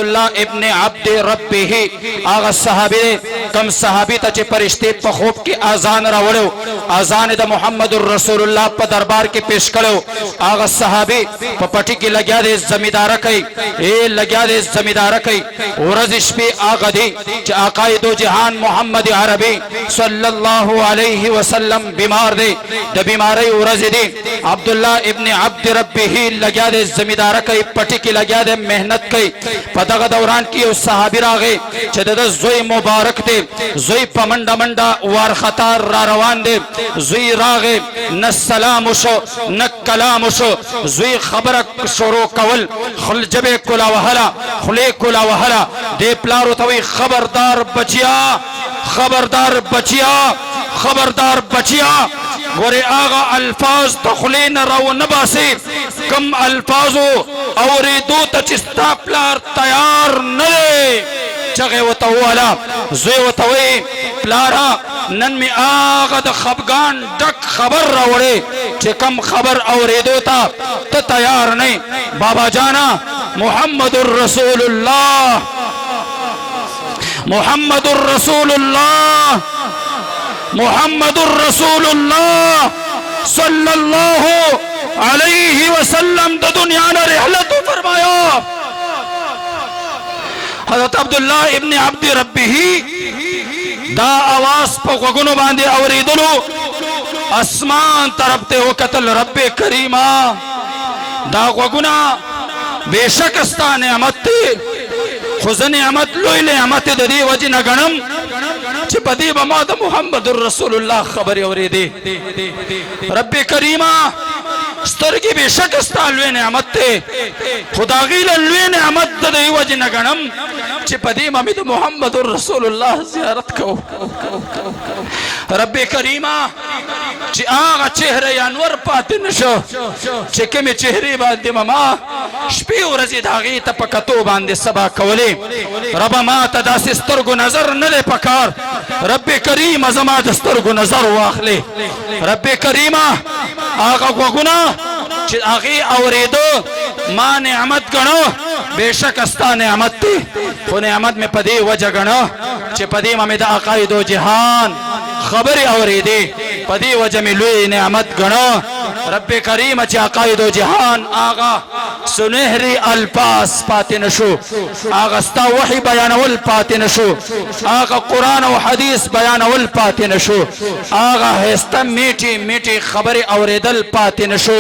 अब्दुल्ला इब्न अब्द रब्बिही आगा सहाबी कम सहाबी तचे परिश्ते पखोब की आजान रावड़ो आजान द मुहम्मदुर रसूलुल्लाह प दरबार के पेश करो आगा सहाबी पपटी की लग्या दे जमींदार कई ए लग्या दे जमींदार कई औरजिश पे आगा दी आकाए दो जहान मोहम्मद अरबी सल्लल्लाहु अलैहि वसल्लम बीमार दे द बीमारी औरज दी अब्दुल्ला इब्न अब्द रब्बिही लग्या दे जमींदार कई पटी की लग्या दे मेहनत कई पता दौरान की उस सहाबी रागे चदद जोई मुबारक दे जोई पमंडा मंडा वार खतार रा रवान दे जोई रागे न सलाम उशो न कलाम उशो जोई खबर शोरो कवल खुल जबे कुला वहला खुले कुला वहला दे प्लारो तवी खबरदार बचिया खबरदार बचिया खबरदार बचिया गोरे आगा अल्फाज तो खुले न रहो नबासे कम अल्फाजो और दो तचिस्ता प्लार तैयार न चगे वो तवाला जोए वो तवे प्लारा नन में आगा द खबगान डक खबर रावड़े चे कम खबर और दो ता तो तैयार नहीं बाबा जाना मुहम्मदुर रसूलुल्लाह मुहम्मदुर रसूलुल्लाह मुहम्मदुर रसूलुल्लाह सल्लल्लाहु अलैहि वसल्लम द दुनिया ने रहलत फरमाया हज़रत अब्दुल्ला इब्न अब्द रब्बिही दा आवाज पगुनो बांधे और इदलो आसमान तरफ ते वकतल रब्बे करीमा दा गगुना बेशक अस्ता नेमत खुज़ नेमत लोई नेमत ददी वजी न गणम चिपदी बमाद मुहम्मदुर रसूलुल्लाह खबर और दे रब्बे करीमा स्तरगी बेशक अस्ता लोई नेमत खुदागी लोई नेमत ददी वजी न गणम चिपदी ममिद मुहम्मदुर रसूलुल्लाह ज़ियारत को रब्बे करीमा ची आगा चेहरे अनवर पाते नशो चिके में चेहरे बांधे ममा शपी उरजी धागी तपकतो बांधे सबा कवले रबा मा तदा सिस्तर गु नजर नले पकार रब्बे करीम अजमा दस्तर गु नजर वाखले रब्बे करीमा आगा गुना ची आगी औरेदो माँ नेमत गणो बेशक अस्ता नेमत थी वो नेमत में पदी वजह गणो चे पदी ममिद आकाई दो जहान खबर और दे पदी वजह में लुई नेमत गणो रब्बे करीम चे आकाई दो जहान आगा सुनहरी अल्पास पाते नशो आगा स्ता वही बयानवल पाते नशो आगा कुरान और हदीस बयानवल पाते नशो आगा हेस्ता मीठी मीठी खबर और दल पाते नशो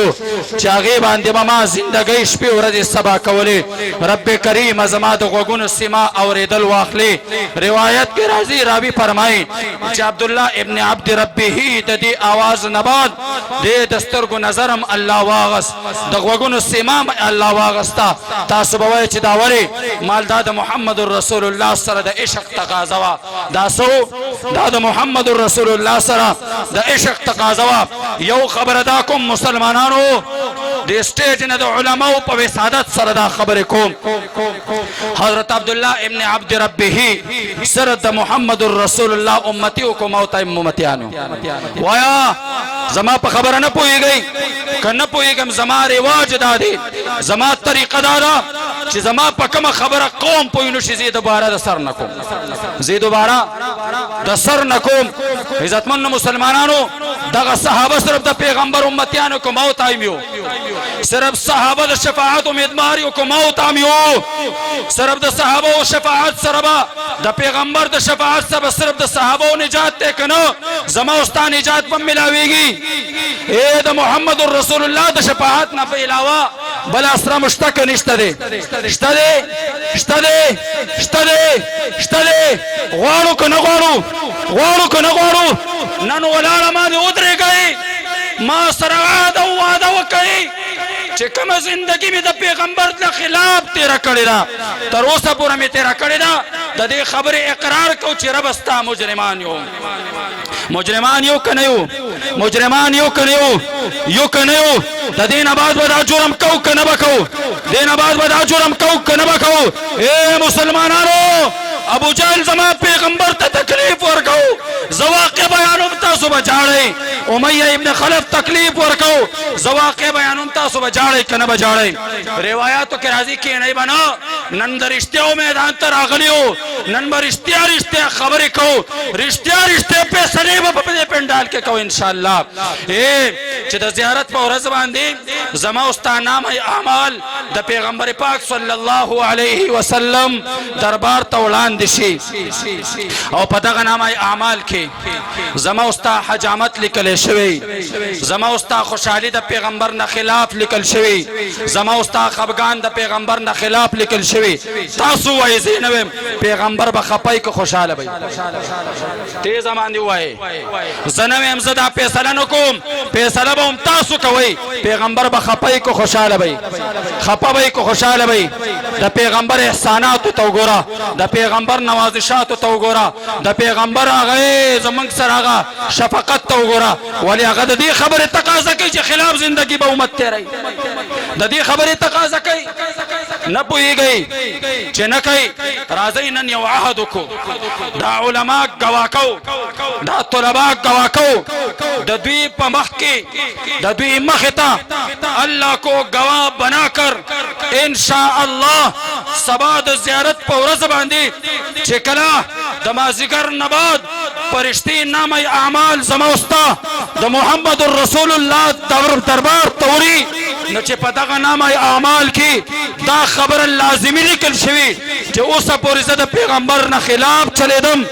चागे बांधे ममा जिंदगी शपी औरत सबा कवले रब्बे करीम अजमात गुन सिमा और दल वाखले रिवायत के राजी रावी फरमाई अब्दुल्ला इब्न अब्द रब्बिही ददी आवाज नबाद दे दस्तर गु नजरम अल्लाह वागस दगुन सिमा अल्लाह वागस्ता तासुबवे चिदावरे मालदाद मुहम्मदुर रसूलुल्लाह सर द इश्क तकाज़वा दासो दाद मुहम्मदुर रसूलुल्लाह सर द इश्क तकाज़वा यो खबर अदा को मुसलमानानो दे स्टेज ने द उलमाओ पवे सादत सरदा खबर को हजरत अब्दुल्ला इब्न अब्द रब्बिही सर द मुहम्मदुर रसूलुल्लाह उम्मती को मौत उम्मतियानो वाया जमा पर खबर न पोई गई कन पोई गम जमा रिवाज दादे जमा तरीका दादा ची जमा पकम खबर कौम पोई नुशी जी दोबारा दसर नको जी दोबारा दसर नको इज्जतमंद मुसलमानानो दगा सहाबा सिर्फ द पैगंबर उम्मतियानो को मौत आईमियो सिर्फ सहाबा द शफाअत उम्मीदवारियों को मौत आईमियो सिर्फ द सहाबा व शफाअत सरबा द पैगंबर द शफाअत सब सिर्फ द सहाबा व निजात ते कनो जमा उस्ता निजात पर मिलावेगी ए द मुहम्मदुर रसूलुल्लाह द शफाअत ना पे अलावा बल असरा मुश्तक निश्तदे इश्तदे इश्तदे इश्तदे इश्तदे वाणु को नगवाणु नन वलाला मा दे उतरे गए मां सराद वादा वकई चिकम जिंदगी में द पैगंबर के खिलाफ तेरा कड़ेरा तरोसा पूरा में तेरा कड़ेरा ददे खबर इकरार को चिरबस्ता मुजरिमान यो कनयो मुजरिमान यो कनयो ददीन आबाद बदा जुर्म कौ कनबकौ दिन आबाद बदा जुर्म कौ कनबकौ ए मुसलमानानो अबू जहल जमा पैगंबर ते तकलीफ वर गौ जवाक़े बयान ता تاسو بجاړئ امیہ ابن خلف تکلیف ورکو زواقع بیانوم تاسو بجاړئ کنه بجاړئ روایتو کې راځي کې نه بنا نن درشتیو میدان ته راغلیو نن برشتیا رشتیا خبرې کو رشتیا رشتیا په سلې په پندال کې کو ان شاء الله چې د زیارت په ورځ باندې زما استاد نام اعمال د پیغمبر پاک صلی الله علیه وسلم دربار ته وړاندې شي او په دغه نام اعمال کې زما استاد حجامت لیکل شوی زما استاد خوشحالي د پیغمبر نه خلاف لیکل شوی زما استاد خفګان د پیغمبر نه خلاف لیکل شوی تاسو وایي زینب پیغمبر به خپای کو خوشاله وي تیز باندې وایي زنه هم زدا فیصله نکوم فیصله به تاسو کوي پیغمبر به خپای کو خوشاله وي خپای کو خوشاله وي د پیغمبر احسانات تو ګورا د پیغمبر نوازشات تو ګورا د پیغمبر هغه زمنګ سره هغه شفقت تو ګورا ولی هغه د دې خبره تقاضا کوي چې خلاف زندگی به امت تیری د دې خبره تقاضا کوي نه پويږي چې نه کوي راځي نن یو عهد وکړو دا علما گواکو دا طلبا گواکو د دوی په مخ کې د دوی مخ ته الله کو گواہ بنا کر ان شاء الله سبا د زیارت په ورځ باندې چې کله د مازیګر نه بعد فرشتي نام اعمال زموستا د محمد رسول الله دربار توري نو چې په دغه نام اعمال کې دا خبر لازمی لیکل شوی چې اوسه پورې زه د پیغمبر نه خلاف چلیدم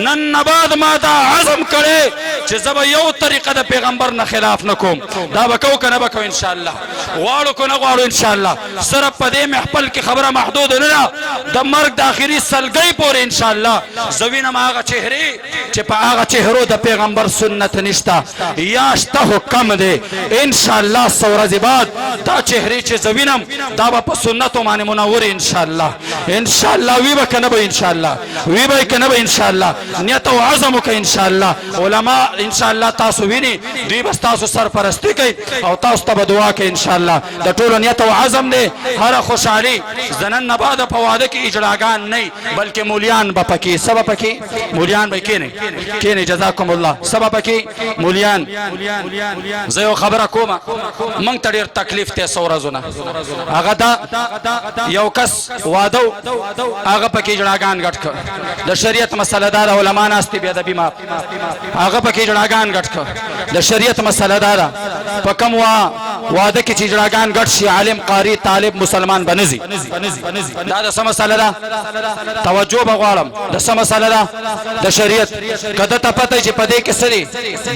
نن نه بعد ما دا عزم کړی چې زه به یو طریقه د پیغمبر نه خلاف نکوم دا به کو کنه به کو ان شاء الله غواړو کنه غواړو ان شاء الله صرف په دې محفل کې خبره محدود نه د مرګ د اخري سلګۍ پورې ان شاء الله زوینه ما هغه چهره چې په هغه چهرو د پیغمبر سنت نشتا یا شته حکم دی ان شاء الله سورځ بعد دا چهره چې زوینم دا په سنت باندې منور ان شاء الله ان شاء الله وی به کنه به ان شاء الله وی به کنه به ان شاء الله نیت او عزم وکړه ان شاء الله علما ان شاء الله تاسو ویني دوی بس تاسو سرپرستی کوي او تاسو ته دعا کوي ان شاء الله د ټولو نیت او عزم دی هر خوشحالي زنن نه بعد په واده کې اجراګان نه بلکې مولیان به پکې سبب پکې مولیان به کېنه جزاکم الله سبب پکې مولیان زه یو خبره کوم مونږ ته ډېر تکلیف ته سورزونه هغه دا یو کس واده هغه پکې اجراګان غټ کړ د شریعت مسله دار علما ناستي بیا د بیمار هغه پکې اجراګان غټ کړ د شریعت مسله دار په کوم واده کې چې اجراګان غټ شي عالم قاری طالب مسلمان بنزي دا د سم مسله ده توجه بغواړم د سم مسله ده د شریعت کده ته پته چې په دې کې سړي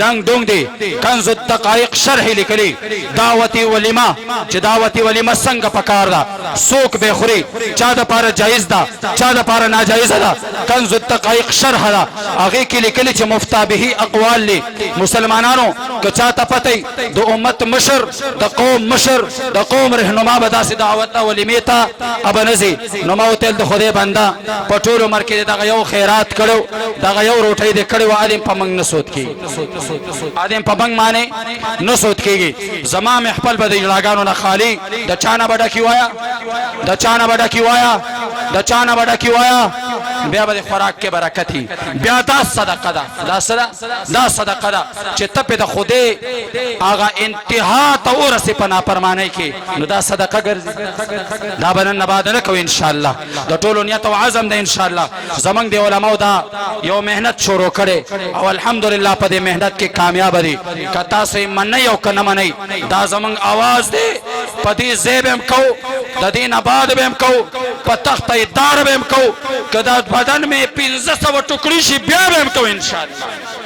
دنګ دونګ دي کنز الدقائق شرح لیکلي دعوتي ولیمه چې دعوتي ولیمه څنګه پکار ده سوق به خوري چا د پاره جایز ده چا د پاره ناجایز ده کنز الدقائق شرح ده هغه کې لیکلي چې مفتابه اقوال لي مسلمانانو که چا ته پته د امت مشر د قوم مشر د قوم رهنما به داسې دعوت ولیمه ته ابنزي نو ما وتل د خدای بنده په ټول عمر کې دغه یو خیرات کړو دغه یو روټي دې کړو عالم په منګ نسوت کی عالم په منګ معنی نسوت کیږي زما محفل به د اجلاګانو نه خالی د چانه بډا کی وایا د چانه بډا کی وایا د چانه بډا کی وایا بیا به خوراک کې برکت هي بیا دا صدقه ده دا صدقه ده چې ته په د خوده هغه انتها ته ورسې په نافرمانی کې نو دا صدقه ګرځي دا بنن نه بعد نه کوي ان شاء الله د ټولو نیت او عزم ده ان شاء الله زمنګ دی علماء دا یو مهنت شروع کړي او الحمدلله په دې مهنت کې کامیاب دي کتا سه مننه او کنه مننه دا زمنګ आवाज دی په دې زیبم کو د دین آباد بهم کو په تخت دار بهم کو کدا بدن میں 1500 ټوکړي شي بیا بهم کو ان شاء الله